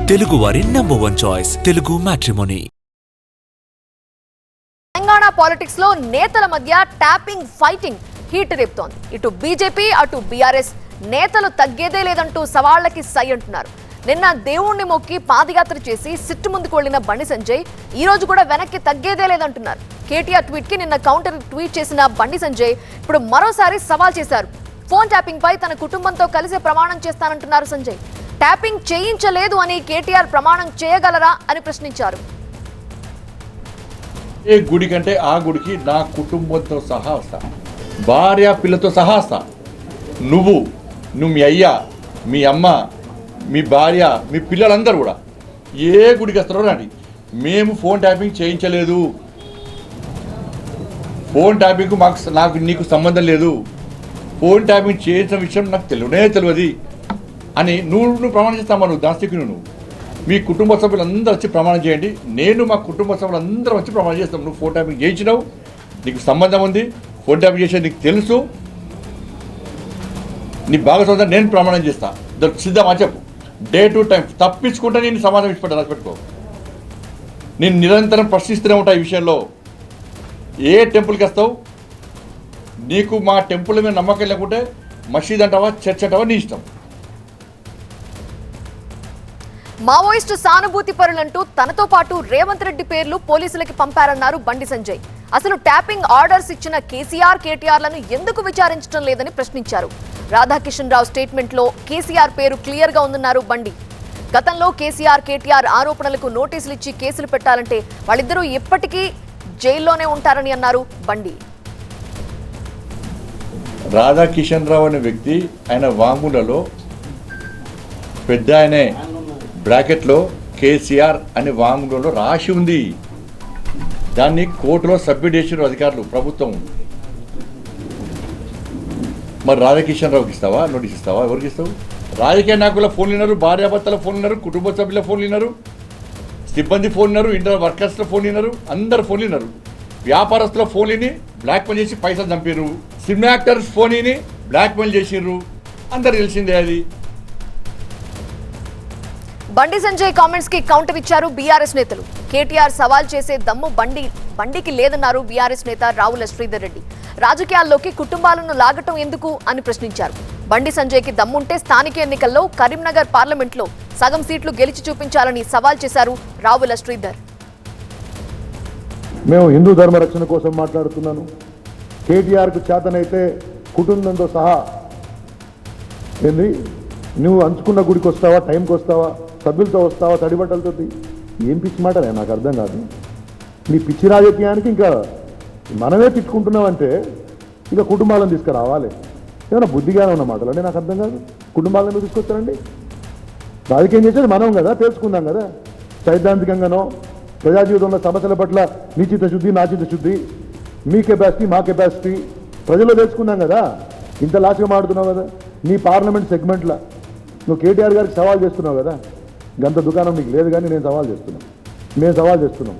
తెలుగువారి #1 choice Telugu matrimony. Telangana politics లో నేతల మధ్య ట్యాపింగ్ ఫైటింగ్ హీట్ రేపుతోంది. ఇటు బీజేపీ అటు బీఆర్ఎస్ నేతలు తగ్గేదే లేదంటూ సవాళ్లకి సై అంటున్నారు. నిన్న దేవుణ్ణి మొక్కి పాదయాత్ర చేసి సిట్టు ముందుకు వెళ్లిన బండి సంజయ్ ఈ రోజు కూడా వెనక్కి తగ్గేదే లేదంటున్నారు. కేటీఆర్ ట్వీట్ కి నిన్న కౌంటర్ ట్వీట్ చేసిన బండి సంజయ్ ఇప్పుడు మరోసారి సవాల్ చేశారు. ఫోన్ ట్యాపింగ్ పై తన కుటుంబంతో కలిసి ప్రమాణం చేస్తానంటున్నారు సంజయ్. ట్యాపింగ్ చేయించలేదు అని కేటీఆర్ ప్రమాణం చేయగలరా అని ప్రశ్నించారు. ఏ గుడి కంటే ఆ గుడికి నా కుటుంబంతో సహా వస్తా, భార్య పిల్లతో సహా వస్తా. నువ్వు మీ అయ్య, మీ అమ్మ, మీ భార్య, మీ పిల్లలందరూ కూడా ఏ గుడికి వస్తారో రండి. మేము ఫోన్ ట్యాపింగ్ చేయించలేదు. ఫోన్ ట్యాపింగ్ నాకు నీకు సంబంధం లేదు. ఫోన్ ట్యాపింగ్ చేసిన విషయం నాకు తెలియదు అని నువ్వు ప్రమాణం చేస్తామా? నువ్వు దాస్తికి నువ్వు మీ కుటుంబ సభ్యులందరూ వచ్చి ప్రమాణం చేయండి. నేను మా కుటుంబ సభ్యులందరూ వచ్చి ప్రమాణం చేస్తాం. నువ్వు ఫోన్ ట్యాపింగ్ చేయించినావు, నీకు సంబంధం ఉంది, ఫోన్ ట్యాపింగ్ చేసేది నీకు తెలుసు, నీ భాగస్వామ్యం నేను ప్రమాణం చేస్తా. సిద్ధమా చెప్పు. డే టు టైం తప్పించుకుంటే నేను సమాధానం ఇచ్చిపెట్టా. రాసిపెట్టుకో. నేను నిరంతరం ప్రశ్నిస్తూనే ఉంటా ఈ విషయంలో. ఏ టెంపుల్కి వస్తావు? నీకు మా టెంపుల్ మీద నమ్మకం లేకుంటే మసీద్ అంటావా, చర్చ్ అంటావా, నీ ఇష్టం. మావోయిస్టు సానుభూతి పరులంటూ తనతో పాటు రేవంత్ రెడ్డి పేర్లు పోలీసులకి పంపారన్నారు బండి సంజయ్. అసలు ట్యాపింగ్ ఆర్డర్స్ ఇచ్చిన కేసీఆర్, కేటీఆర్లను ఎందుకు విచారించడం లేదని ప్రశ్నించారు. రాధాకిషన్ రావు స్టేట్మెంట్ లో కేసీఆర్ పేరు క్లియర్ గా ఉందన్నారు బండి. గతంలో కేసీఆర్, కేటీఆర్ ఆరోపణలకు నోటీసులు ఇచ్చి కేసులు పెట్టాలంటే వాళ్ళిద్దరూ ఎప్పటికీ జైల్లోనే ఉంటారని అన్నారు బండి. రాధాకిషన్ రావు అనే వ్యక్తి ఆయన వాంగ్మూలలో పెద్ద ఆయనే బ్రాకెట్లో కేసీఆర్ అనే వాంగ్మూలలో రాసి ఉంది. దాన్ని కోర్టులో సబ్మిట్ చేసిన అధికారులు, ప్రభుత్వం. మరి రాధాకిషన్ రావుకి ఇస్తావా, నోటీస్ ఇస్తావా? ఎవరికి ఇస్తావు? రాజకీయ నాయకుల ఫోన్లు విన్నారు, భార్యాభర్తల ఫోన్లు విన్నారు, కుటుంబ సభ్యుల ఫోన్లు విన్నారు, సిబ్బంది ఫోన్ విన్నారు, ఇంటర్ వర్కర్స్ల ఫోన్ విన్నారు, అందరు ఫోన్లు విన్నారు. వ్యాపారస్తుల ఫోన్ విని బ్లాక్మెయిల్ చేసి పైసలు చంపారు. సినిమా యాక్టర్స్ ఫోన్ విని బ్లాక్మెయిల్ చేసిర్రు. అందరు తెలిసిందే అది. బండి సంజయ్ కామెంట్స్ కి కౌంటర్ ఇచ్చారు బీఆర్ఎస్ నేతలు. కేటీఆర్ సవాల్ చేసే దమ్ము బండికి లేదన్నారు బీఆర్ఎస్ నేత రావుల శ్రీధర్ రెడ్డి. రాజకీయాల్లోకి కుటుంబాలను లాగటం ఎందుకు అని ప్రశ్నించారు. బండి సంజయ్ కి దమ్ముంటే స్థానిక ఎన్నికల్లో కరీంనగర్ పార్లమెంట్ లో సగం సీట్లు గెలిచి చూపించాలని సవాల్ చేశారు రావుల శ్రీధర్. మేము హిందూ ధర్మ రక్షణ కోసం మాట్లాడుతున్నాను. కేటీఆర్కు చేతనైతే కుటుంబంతో సహా ఏంది, నువ్వు అంచుకున్న గుడికి వస్తావా, టైంకి వస్తావా, సభ్యులతో వస్తావా, తడిబట్టలతో? ఏం పిచ్చి మాటలే, నాకు అర్థం కాదు. నీ పిచ్చి రాజకీయానికి ఇంకా మనమే తిట్టుకుంటున్నామంటే ఇక కుటుంబాలను తీసుకురావాలి. ఏమైనా బుద్ధిగానే ఉన్న మాటలు అంటే నాకు అర్థం కాదు. కుటుంబాలను తీసుకొచ్చారండి. రాజకీయం చేసేది మనం కదా, తెలుసుకుందాం కదా. సైద్ధాంతికంగానో ప్రజా జీవితంలో సమస్యల పట్ల నీ చిత్తశుద్ధి, నా చిత్తశుద్ధి, మీ కెపాసిటీ, మా కెపాసిటీ ప్రజల్లో తెలుసుకుందాం కదా. ఇంత లాస్గా మాడుతున్నావు కదా. నీ పార్లమెంట్ సెగ్మెంట్లో నువ్వు కేటీఆర్ గారికి సవాల్ చేస్తున్నావు కదా. గంత దుకాణం నీకు లేదు, కానీ నేను మేము సవాల్ చేస్తున్నాం.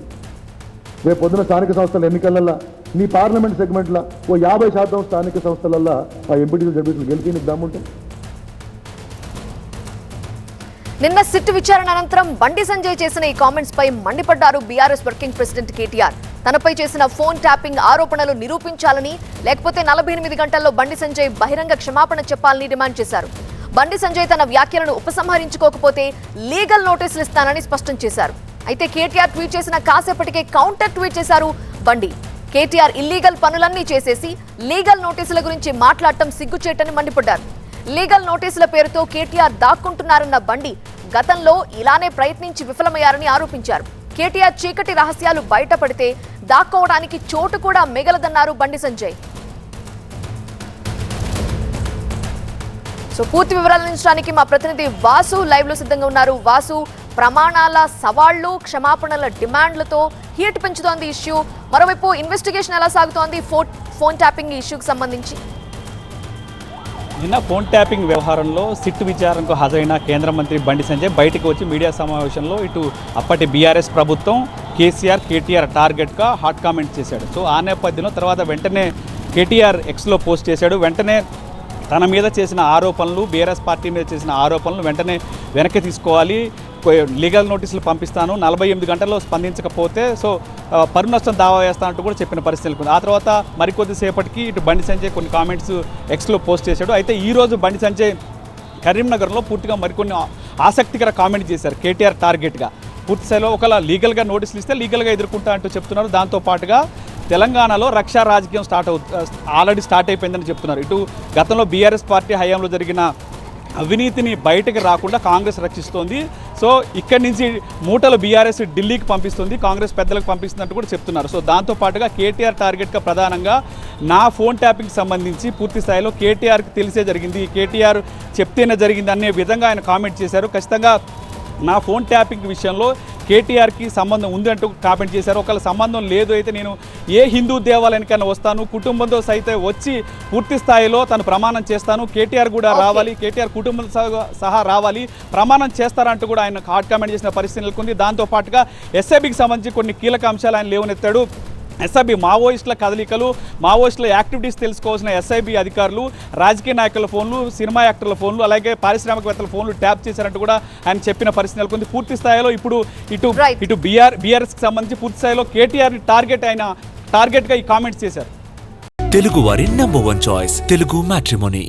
రేపు పొద్దున స్థానిక సంస్థల ఎన్నికలల్లో నీ పార్లమెంట్ సెగ్మెంట్లో 50% స్థానిక సంస్థలల్లో ఆ ఎంపీటీలు జడ్పీటీలు గెలిపి నీకు దమ్ముంటే. నిన్న సిట్ విచారణ అనంతరం బండి సంజయ్ చేసిన ఈ కామెంట్స్ పై మండిపడ్డారు బీఆర్ఎస్ వర్కింగ్ ప్రెసిడెంట్ కేటీఆర్. తనపై చేసిన ఫోన్ ట్యాపింగ్ ఆరోపణలు నిరూపించాలని, లేకపోతే 48 గంటల్లో బండి సంజయ్ బహిరంగ క్షమాపణ చెప్పాలని డిమాండ్ చేశారు. బండి సంజయ్ తన వ్యాఖ్యలను ఉపసంహరించుకోకపోతే లీగల్ నోటీసులు ఇస్తానని స్పష్టం చేశారు. అయితే కేటీఆర్ ట్వీట్ చేసిన కాసేపటికే కౌంటర్ ట్వీట్ చేశారు బండి. కేటీఆర్ ఇల్లీగల్ పనులన్నీ చేసేసి లీగల్ నోటీసుల గురించి మాట్లాడటం సిగ్గుచేటని మండిపడ్డారు. లీగల్ నోటీసుల పేరుతో కేటీఆర్ దాక్కుంటున్నారన్న బండి గతంలో ఇలానే ప్రయత్నించి విఫలమయ్యారని ఆరోపించారు. కేటీఆర్ చీకటి రహస్యాలు బయటపడితే దాక్కోవడానికి చోటు కూడా మిగలదన్నారు బండి సంజయ్. సో పూర్తి వివరాలు అందించడానికి మా ప్రతినిధి వాసు లైవ్ లో సిద్ధంగా ఉన్నారు. వాసు, ప్రమాణాల సవాళ్లు, క్షమాపణల డిమాండ్లతో హీట్ పెంచుతోంది ఇష్యూ. మరోవైపు ఇన్వెస్టిగేషన్ ఎలా సాగుతోంది ఫోన్ ట్యాపింగ్ ఇష్యూకి సంబంధించి? నిన్న ఫోన్ ట్యాపింగ్ వ్యవహారంలో సిట్ విచారణకు హాజరైన కేంద్ర మంత్రి బండి సంజయ్ బయటకు వచ్చి మీడియా సమావేశంలో ఇటు అప్పటి బీఆర్ఎస్ ప్రభుత్వం కేసీఆర్, కేటీఆర్ టార్గెట్గా హాట్ కామెంట్ చేశాడు. సో ఆ నేపథ్యంలో తర్వాత వెంటనే కేటీఆర్ ఎక్స్లో పోస్ట్ చేశాడు. వెంటనే తన మీద చేసిన ఆరోపణలు, బీఆర్ఎస్ పార్టీ మీద చేసిన ఆరోపణలు వెంటనే వెనక్కి తీసుకోవాలి, లీగల్ నోటీసులు పంపిస్తాను, 48 గంటల్లో స్పందించకపోతే సో పరువు నష్టం దావా వేస్తానంటూ కూడా చెప్పిన పరిస్థితి నెలకొంది. ఆ తర్వాత మరికొద్దిసేపటికి ఇటు బండి సంజయ్ కొన్ని కామెంట్స్ ఎక్స్లో పోస్ట్ చేశాడు. అయితే ఈరోజు బండి సంజయ్ కరీంనగర్లో పూర్తిగా మరికొన్ని ఆసక్తికర కామెంట్ చేశారు కేటీఆర్ టార్గెట్గా. పూర్తి స్థాయిలో ఒకవేళ లీగల్గా నోటీసులు ఇస్తే లీగల్గా ఎదుర్కొంటా అంటూ చెప్తున్నారు. దాంతోపాటుగా తెలంగాణలో రక్షా రాజకీయం ఆల్రెడీ స్టార్ట్ అయిపోయిందని చెప్తున్నారు. ఇటు గతంలో బీఆర్ఎస్ పార్టీ హయాంలో జరిగిన అవినీతిని బయటకు రాకుండా కాంగ్రెస్ రక్షిస్తోంది. సో ఇక్కడి నుంచి మూటలు బీఆర్ఎస్ ఢిల్లీకి పంపిస్తుంది, కాంగ్రెస్ పెద్దలకు పంపిస్తున్నట్టు కూడా చెప్తున్నారు. సో దాంతోపాటుగా కేటీఆర్ టార్గెట్గా ప్రధానంగా నా ఫోన్ ట్యాపింగ్కి సంబంధించి పూర్తి స్థాయిలో కేటీఆర్కి తెలిసే జరిగింది, కేటీఆర్ చెప్తేనే జరిగింది అనే విధంగా ఆయన కామెంట్ చేశారు. ఖచ్చితంగా నా ఫోన్ ట్యాపింగ్ విషయంలో కేటీఆర్కి సంబంధం ఉంది అంటూ కామెంట్ చేశారు. ఒకవేళ సంబంధం లేదు అయితే నేను ఏ హిందూ దేవాలయానికైనా వస్తాను, కుటుంబంతో సైతం వచ్చి పూర్తి స్థాయిలో తను ప్రమాణం చేస్తాను, కేటీఆర్ కూడా రావాలి, కేటీఆర్ కుటుంబం సహా రావాలి, ప్రమాణం చేస్తారంటూ కూడా ఆయన హాట్ కామెంట్ చేసిన పరిస్థితి నెలకొంది. దాంతోపాటుగా ఎస్ఐబికి సంబంధించి కొన్ని కీలక అంశాలు ఆయన లేవనెత్తాడు. ఎస్ఐబి మావోయిస్టుల కదలికలు, మావోయిస్టుల యాక్టివిటీస్ తెలుసుకోవాల్సిన ఎస్ఐబి అధికారులు రాజకీయ నాయకుల ఫోన్లు, సినిమా యాక్టర్ల ఫోన్లు, అలాగే పారిశ్రామికవేత్తల ఫోన్లు ట్యాప్ చేశారంటూ కూడా ఆయన చెప్పిన పరిస్థితి నెలకొంది. పూర్తి స్థాయిలో ఇప్పుడు ఇటు బీఆర్ఎస్కి సంబంధించి పూర్తి స్థాయిలో కేటీఆర్ని టార్గెట్గా ఈ కామెంట్స్ చేశారు. తెలుగు వారి నంబర్ 1 చాయిస్ తెలుగు మ్యాట్రిమోనీ.